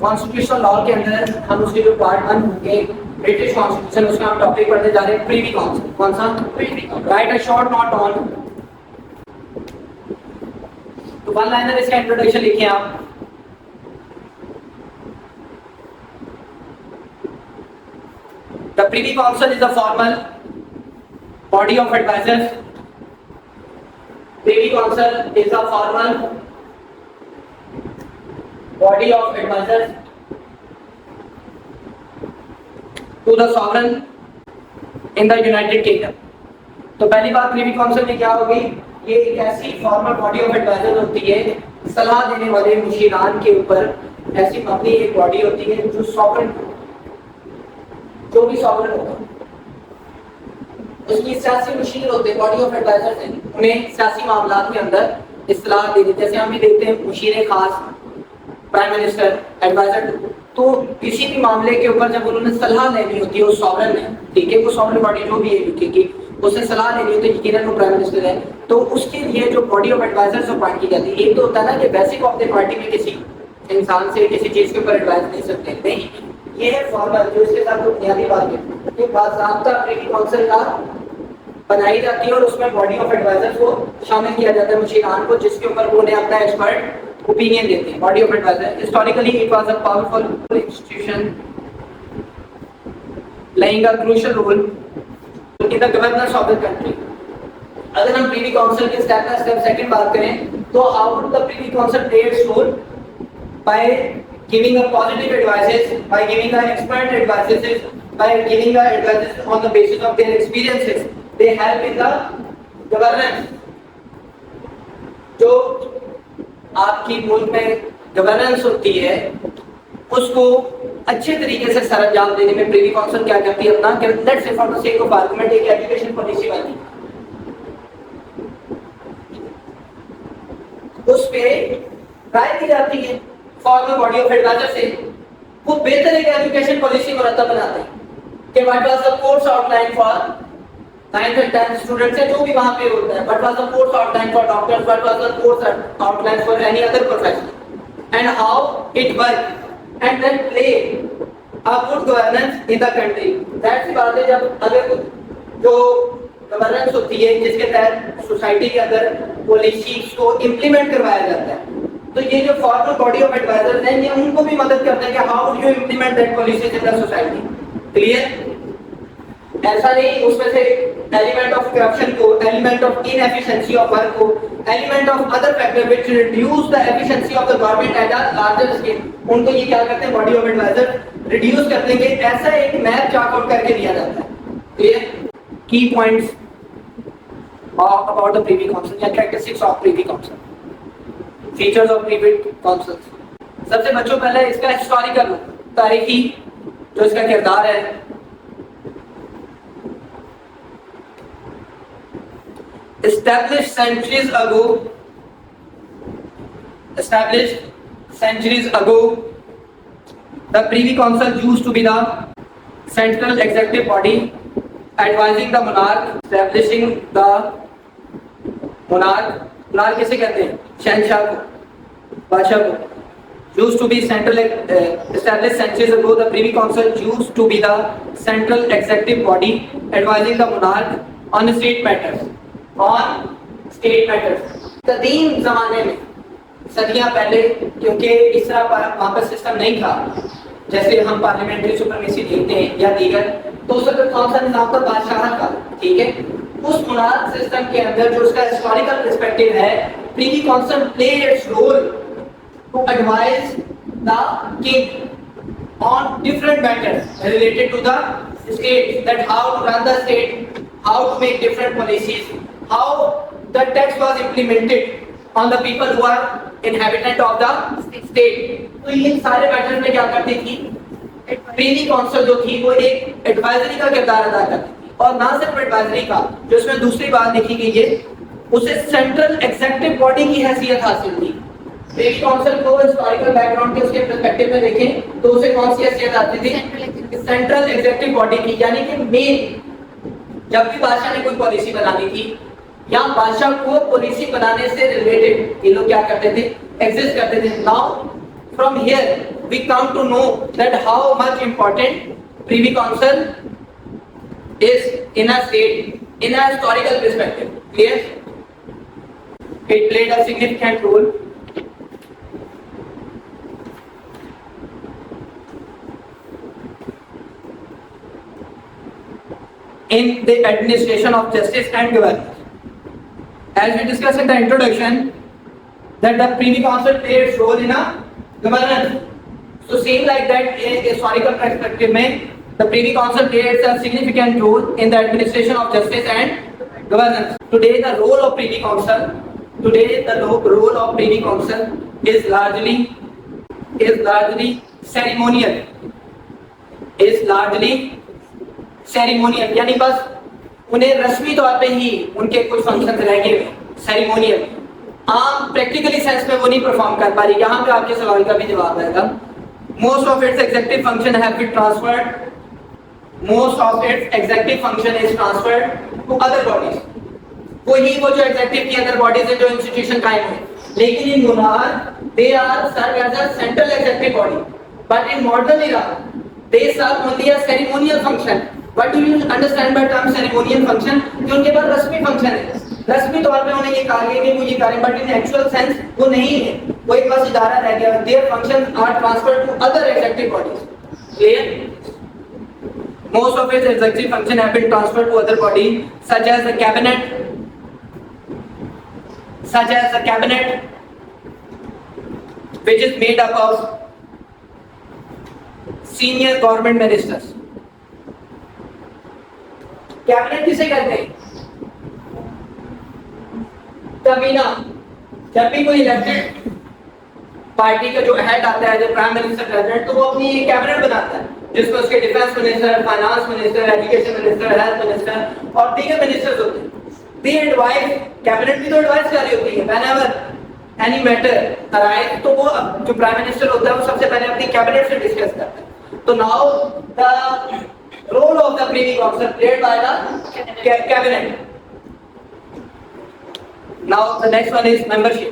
Constitutional law के अंदर हम उसके जो पार्ट 1 होंगे ब्रिटिश कॉन्स्टिट्यूशन, उसका हम टॉपिक पढ़ने जा रहे हैं प्रीवी काउंसिल। कौन सा? Privi. Right a short note on. तो वन लाइनर इसका इंट्रोडक्शन लिखिए आप। The Privy Council is a formal body of advisors. Privy Council is a formal body of advisors to the sovereign in the United Kingdom. तो पहली बात privy council में क्या होगी? ये एक ऐसी फॉर्मल बॉडी ऑफ एडवाइजर होती है, सलाह देने वाले मुशीरान के ऊपर ऐसी अपनी एक बॉडी होती है जो सॉवरेन, जो भी सॉवरेन होगा उसकी सियासी मुशीर होते हैं, बॉडी ऑफ एडवाइजर्स हैं, उन्हें सियासी मामलात के अंदर इस्लाह देनी, जैसे हम भी देते हैं मुशीर खास, प्राइम मिनिस्टर, एडवाइजर। तो किसी भी मामले के ऊपर जब उन्होंने सलाह लेनी होती है, वो सॉवरेन है, ठीक है, वो सॉवरेन बॉडी जो भी है यूके की, उससे सलाह लेनी होती है, यकीनन वो प्राइम मिनिस्टर है, तो उसके लिए जो बॉडी ऑफ एडवाइजर्स अपॉइंट की जाती है। एक तो होता है ना कि बेसिक ऑफ द पार्टी में किसी इंसान से किसी चीज के ऊपर एडवाइस नहीं सकते, नहीं, ये है फॉर्मल जो इसके साथ बुनियादी बात है कि बाकायदा प्रीवी काउंसिल का बनाई जाती है और उसमें बॉडी ऑफ एडवाइजर्स को शामिल किया जाता है मुशीरान को, जिसके ऊपर वो उन्हें अपना एक्सपर्ट ओपिनियन देते हैं। Body of adviser historically it was a powerful institution playing a crucial role in the governance of the country. अगर हम प्रीवी काउंसिल के स्टेप बाय स्टेप सेकंड बात करें तो how would the privy council play its role? By giving a positive advices, by giving a expert advices, by giving a advices on the basis of their experiences, they help in the governance. जो आपकी मुल्क में governance होती है उसको अच्छे तरीके से सरअंजाम देने में प्रीवी काउंसिल क्या करती है? अपना let's say for the sake of argument एक एजुकेशन पॉलिसी बनती है, उस पे राय दी जाती है फॉर्मल बॉडी ऑफ एडवाइजर से, वो बेहतर एक एजुकेशन पॉलिसी मुरतब बनाते हैं कि what was the course outline for 9th and 10th students है, जो भी वहां पे होता है, what was the course outline for doctors, what was the course outline for any other profession and how it work and then play a good governance in the country. That's the बात है जब अगर जो governance होती है जिसके तहत society के अंदर पॉलिसीज को इंप्लीमेंट करवाया जाता है, तो ये जो फॉर्मल बॉडी ऑफ एडवाइजर्स हैं ये उनको भी मदद करते हैं कि how do you implement that policies in the society. Clear? ऐसा नहीं उसमें से एलिमेंट ऑफ करप्शन को, element of inefficiency of work को, element of other factor which reduce the efficiency of the government at a larger scale, उनको ये क्या करते हैं बॉडी ऑफ एडवाइजर रिड्यूस करते हैं कि ऐसा एक मैप चार्ट आउट करके दिया जाता है। क्लियर? की points about the Privy Council या characteristics of Privy Council, features of Privy Council। सबसे बच्चों पहले इसका हिस्टोरिकल तारीखी जो इसका किरदार है, established centuries ago the Privy Council used to be the central executive body advising the monarch, establishing the monarch किसे कहते हैं? शहंशाह को, बादशाह को। used to be central established centuries ago the Privy Council used to be the central executive body advising the monarch on state matters। कदीम जमाने में सदियां पहले, क्योंकि इस तरह वहां पर सिस्टम नहीं था जैसे हम पार्लियामेंट्री सुपरमेसी देखते हैं या दीगर, तो उस वक्त कौन सा निजाम था? बादशाह का, ठीक है। उस मुनाद सिस्टम के अंदर जो उसका हिस्टोरिकल पर्सपेक्टिव है, privy council play its role to advise the king on different matters related to the state, that how to run the state, how to make different policies, how the tax was implemented on the people who are inhabitant of the state. तो ये सारे matters में क्या करती थी? Privi council जो थी वो एक एडवाइजरी का किरदार अदा करती थी, और ना सिर्फ एडवाइजरी का, जो इसमें दूसरी बात लिखी गई है, उसे सेंट्रल एग्जीक्यूटिव बॉडी की हैसियत हासिल थी। प्रीवी काउंसिल को हिस्टोरिकल बैकग्राउंड के उसके पर्सपेक्टिव में देखें तो उसे कौन सी हैसियत आती थी? सेंट्रल एग्जीक्यूटिव बॉडी की, यानी कि मेन जब भी बादशाह ने कोई पॉलिसी बनानी थी या बादशाह को पॉलिसी बनाने से रिलेटेड ये लोग क्या करते थे? एग्जिस्ट करते थे। Now from here we come to know that how much important Privy Council is in a state, in a historical perspective. Clear? It played a significant role in the administration of justice and governance. As we discussed in the introduction, that the Privy Council played its role in a governance. So same like that in a historical perspective, the Privy Council played a significant role in the administration of justice and governance. Today the role of Privy Council is largely ceremonial. यानी बस उन्हें रस्मी तौर पे ही उनके कुछ functions रह गए सेरेमोनियल, आम प्रैक्टिकली सेंस में वो नहीं परफॉर्म कर पा रही। यहाँ पे आपके सवाल का भी जवाब आएगा। Most of its executive function have been transferred, most of its executive function is transferred to other bodies. वो जो एग्जीक्यूटिव की अदर बॉडीज है, जो इंस्टीट्यूशन कायम है, लेकिन in monarch they are serve as a central executive body, but in modern era they serve only a ceremonial function. What do you understand by term ceremonial function? कि उनके पास रस्मी function है, रस्मी तौर पे उन्हें ये कहा गया कि वो ये करें, बट इन एक्चुअल सेंस वो नहीं है, वो एक बस इदारा रह गया। Their functions are transferred to other executive bodies. Clear? Most of its executive function have been transferred to other bodies, such as the cabinet, which is made up of senior government ministers. Cabinet किसे कहते हैं? कैबिना, जब भी कोई elected party का जो head आता है, जो प्राइम मिनिस्टर प्रेसिडेंट, तो वो अपनी एक कैबिनेट बनाता है, जिसमें उसके defence minister, finance minister, education minister, health minister और दीगर मिनिस्टर्स होते हैं। दे एडवाइस, कैबिनेट भी तो एडवाइस कर रही होती है व्हेनेवर एनी मैटर अराइज, तो वो जो प्राइम मिनिस्टर होता है वो सबसे पहले अपनी कैबिनेट से डिस्कस करता है। तो now the role of the Privy Council played by the cabinet. Now the next one is membership.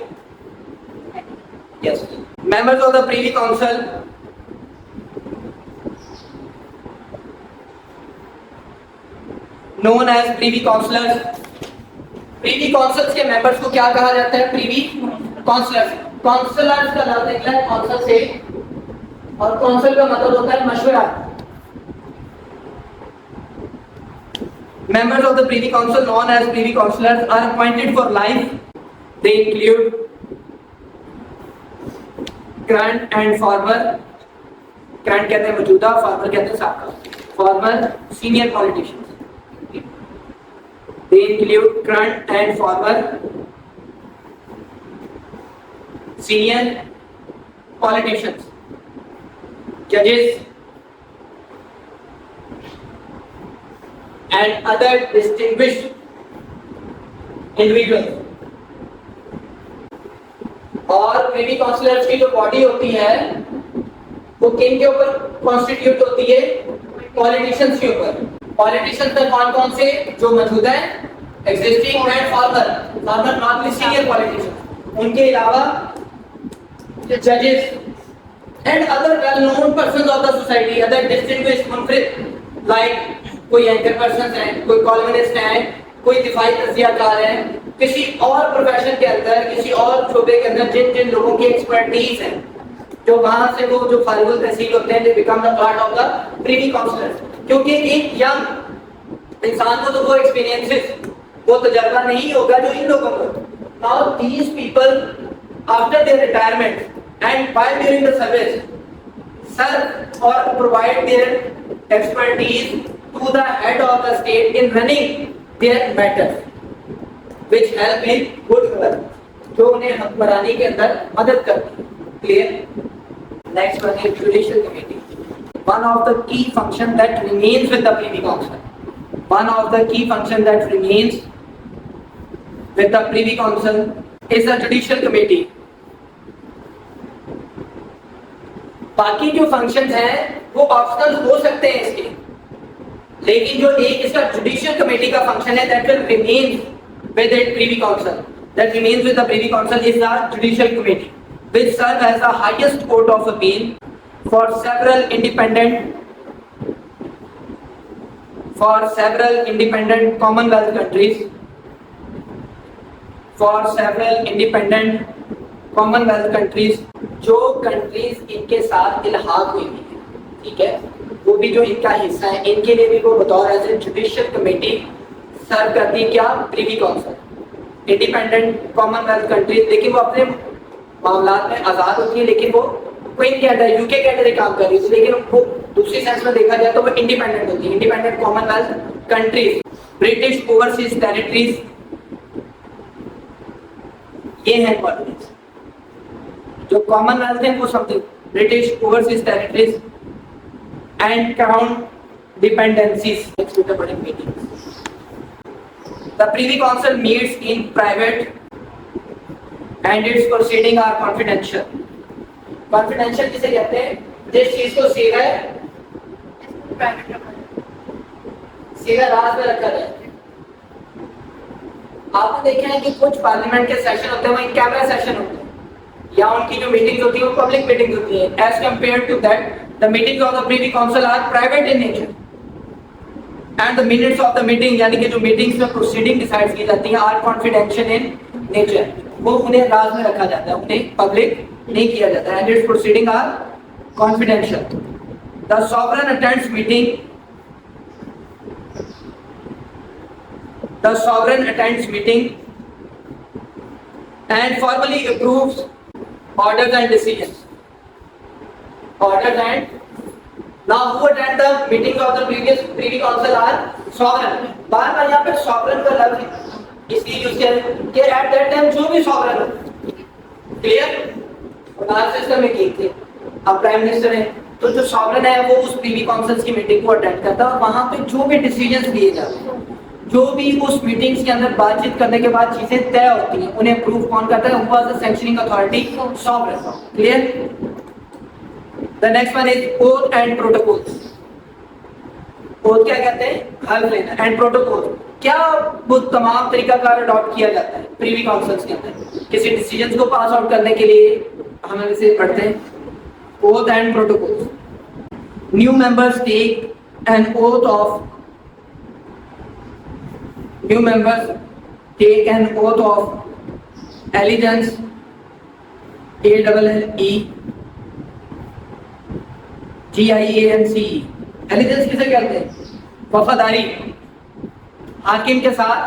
Yes, members of the Privy Council known as Privy Councillors. Privy Councils के members को क्या कहा जाता है? Privy Councillors. Councillors का लफ्ज़ निकला है council से, और council का मतलब होता है मशवरा। Members of the Privy Council, known as Privy Councillors, are appointed for life. They include current and former, current कहते हैं मौजूदा, former कहते हैं साबका, former senior politicians. They include current and former senior politicians, judges, and other distinguished individuals. और privy councillors की जो body होती है वो किन के ऊपर कॉन्स्टिट्यूट होती है? पॉलिटिशियंस के ऊपर। पॉलिटिशियंस में कौन कौन से जो मौजूद है? Existing and former not senior politicians, उनके अलावा जजेस and other well known persons of the society, other distinguished मुनफरिद, लाइक कोई एंकर पर्सन है, कोई कॉलमनिस्ट है, कोई दिफाई तज्जियाकार है, किसी और प्रोफेशन के अंदर, किसी और शोबे के अंदर जिन जिन लोगों की एक्सपर्टीज है, जो वहां से वो जो फारिगुल तहसील होते हैं, they become the part of the privy councillors. क्योंकि एक यंग इंसान को तो वो एक्सपीरियंसेस, वो तजर्बा नहीं होगा जो इन लोगों को। Now these people after their retirement and while during the service serve और provide their expertise to the head of the state in running their matters, which help in good governance, जो उन्हें हुक्मरानी के अंदर मदद करती है। Clear? Next one is judicial committee. One of the key function that remains with the Privy Council. One of the key function that remains with the Privy Council is the judicial committee. बाकी जो functions हैं वो optional हो सकते हैं इसके, लेकिन जो एक इसका जुडिशियल कमेटी का फंक्शन है that will remain with the privy council, that remains with the privy council is the judicial committee which serve as the highest court of appeal for several independent Commonwealth countries, जो countries इनके साथ इल्हाक हुई है, ठीक है, वो भी जो इनका हिस्सा है, इनके लिए भी वो बतौर एज ए जुडिशियल कमेटी सर्व करती है क्या, Privi council. Independent Commonwealth countries, लेकिन वो अपने मामलात में आज़ाद होती है, लेकिन वो क्वीन के अंडर, यूके के अंडर काम कर रही थी, लेकिन वो दूसरी सेंस में देखा जाए तो वो इंडिपेंडेंट होती है। Independent Commonwealth countries, British overseas territories, ये है कॉलोनीज। जो कॉमनवेल्थ है वो something British overseas territories and crown dependencies. Next video पढ़ेंगे meetings. The Privy Council meets in private and its proceedings are confidential. Confidential किसे कहते हैं? जिस चीज को सीधा राज में रखा जाए। आपने देखा है कि कुछ पार्लियामेंट के सेशन होते हैं, वो इन कैमरा सेशन होते हैं, या उनकी जो मीटिंग्स होती है वो पब्लिक मीटिंग्स होती है। As compared to that, the meetings of the Privy Council are private in nature. And the minutes of the meeting, यानी कि जो मीटिंग्स में प्रोसीडिंग डिसाइड की जाती हैं, आर कॉन्फिडेंशियल इन नेचर, वो उन्हें राज में रखा जाता है, उन्हें पब्लिक नहीं किया जाता है। And its proceeding are confidential. The sovereign attends meeting, and formally approves orders and decisions. Now who attend the meetings of the Privy Council are sovereign. बार-बार यहाँ पे sovereign का लफ्ज इसलिए यूज किया कि at that time जो भी sovereign हो, clear? बाहर सिस्टम में की थी, अब प्राइम मिनिस्टर है, तो जो sovereign है वो उस Privy Council की मीटिंग को अटेंड करता है, वहाँ पे जो भी डिसीजंस लिए जाते हैं, जो भी उस मीटिंग्स के अंदर बातचीत करने के बाद चीजें तय होती हैं, उन्हें अप्रूव कौन करता है? Who was the sanctioning authority? Sovereign. Clear? The next one is oath and protocols. Oath क्या कहते हैं? हल्फ लेना। And protocol क्या वो तमाम तरीकाकार अडॉप्ट किया जाता है प्रीवी काउंसिल्स के अंदर किसी डिसीजंस को पास आउट करने के लिए, हम इसे पढ़ते हैं oath and protocols. New members take an oath of allegiance, GIANCE। Allegiance किसे कहते हैं? वफादारी, हाकिम के साथ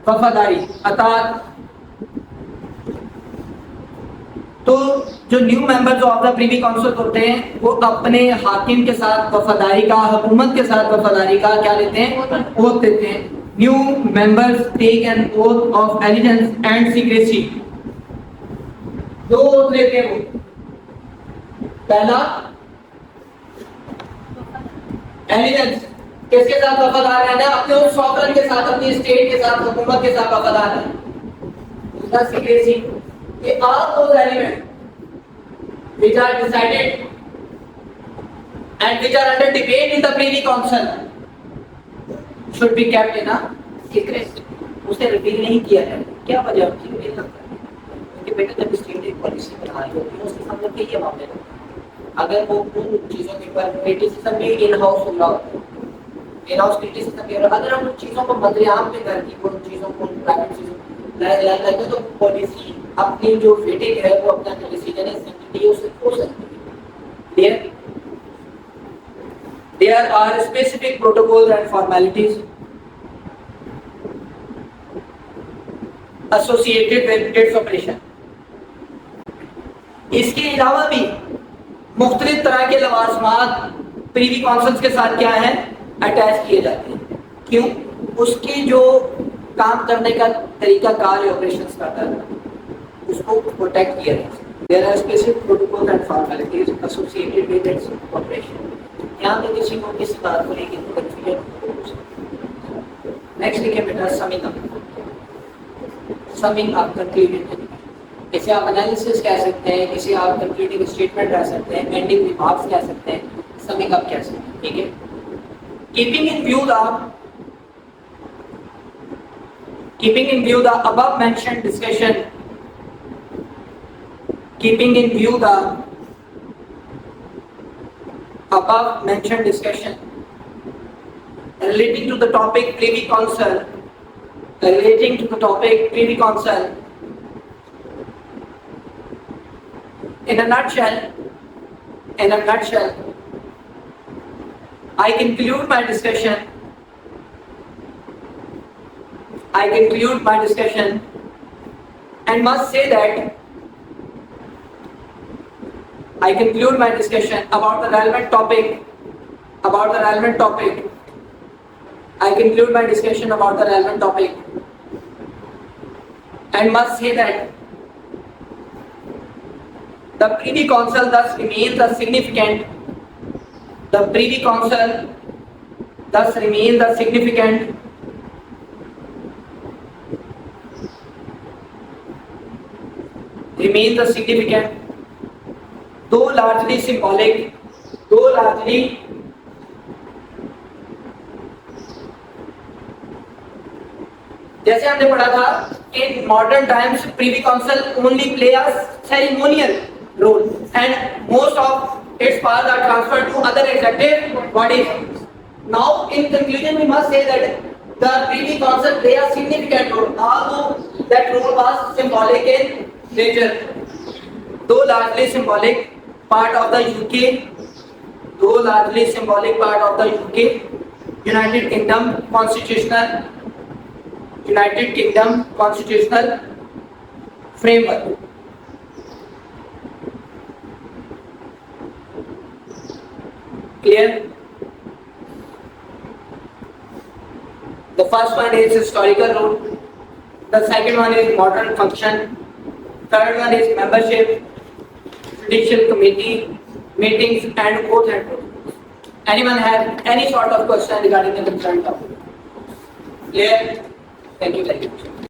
वफादारी, अताअत। तो जो new members of the privy council होते हैं वो अपने हाकिम के साथ वफादारी का, हुकूमत के साथ वफादारी का क्या लेते हैं? ओथ देते हैं। New members take an oath of allegiance and secrecy. दो ओथ लेते हैं वो। पहला एलिजेंस, किसके साथ वफादार रहना? अपने उस सॉवरेन के साथ, अपनी स्टेट के साथ, हुकूमत के साथ वफादार रहना। दूसरा सीक्रेसी, कि all those elements which are decided and which are under debate in the Privy Council should be kept in a secret. उसे रिवील नहीं किया जाए। क्या वजह होती है? क्योंकि बेटा जब स्टेट एक पॉलिसी बना रही होती है उसके सामने के ये मामले होते हैं। अगर वो उन चीजों के ऊपर क्रिटिसिज्म भी इन हाउस हो रहा होता है, इन हाउस क्रिटिसिज्म भी, अगर हम उन चीजों को मंत्रियाम पे करती, उन चीजों को प्राइवेट चीजों लाते तो पॉलिसी अपनी जो वेटिंग है वो अपना जो डिसीजन है सेंसिटिव उसे हो सकती है। There are specific protocols and formalities associated with its operation. इसके अलावा भी मुख्तलिफ तरह के लवाजमात प्रीवी काउंसिल्स के साथ क्या है? अटैच किए जाते हैं। क्यों? उसकी जो काम करने का तरीका कार ऑपरेशंस करता है उसको प्रोटेक्ट किया जाता है। There are specific protocols and formalities associated with its operation. यहाँ पे किसी को किसी बात को लेकर कंफ्यूजन हो सकता है। नेक्स्ट देखिए बेटा, समिंग अप, कंक्लूडिंग। इसे आप एनालिसिस कह सकते हैं, इसे आप कंक्लूडिंग स्टेटमेंट कह सकते हैं, एंडिंग रिमार्क्स कह सकते हैं, समिंग अप कह सकते हैं। ठीक है। Keeping in view the above mentioned discussion, keeping in view the above mentioned discussion relating to the topic Privy Council, in a nutshell, I conclude my discussion and must say that I conclude my discussion about the relevant topic. And must say that the Privy Council thus remains a significant. Though largely symbolic, जैसे हमने पढ़ा था in modern times Privy Council only play a ceremonial role and most of its powers are transferred to other executive bodies. Now in conclusion we must say that the Privy Council play a significant role, although that role was symbolic in nature. Though largely symbolic part of the UK, United Kingdom constitutional framework. Clear? The first one is historical role. The second one is modern function. Third one is membership, judicial committee, meetings, and oath and protocols. Anyone have any sort of question regarding the concerned topic? Clear? Thank you very much.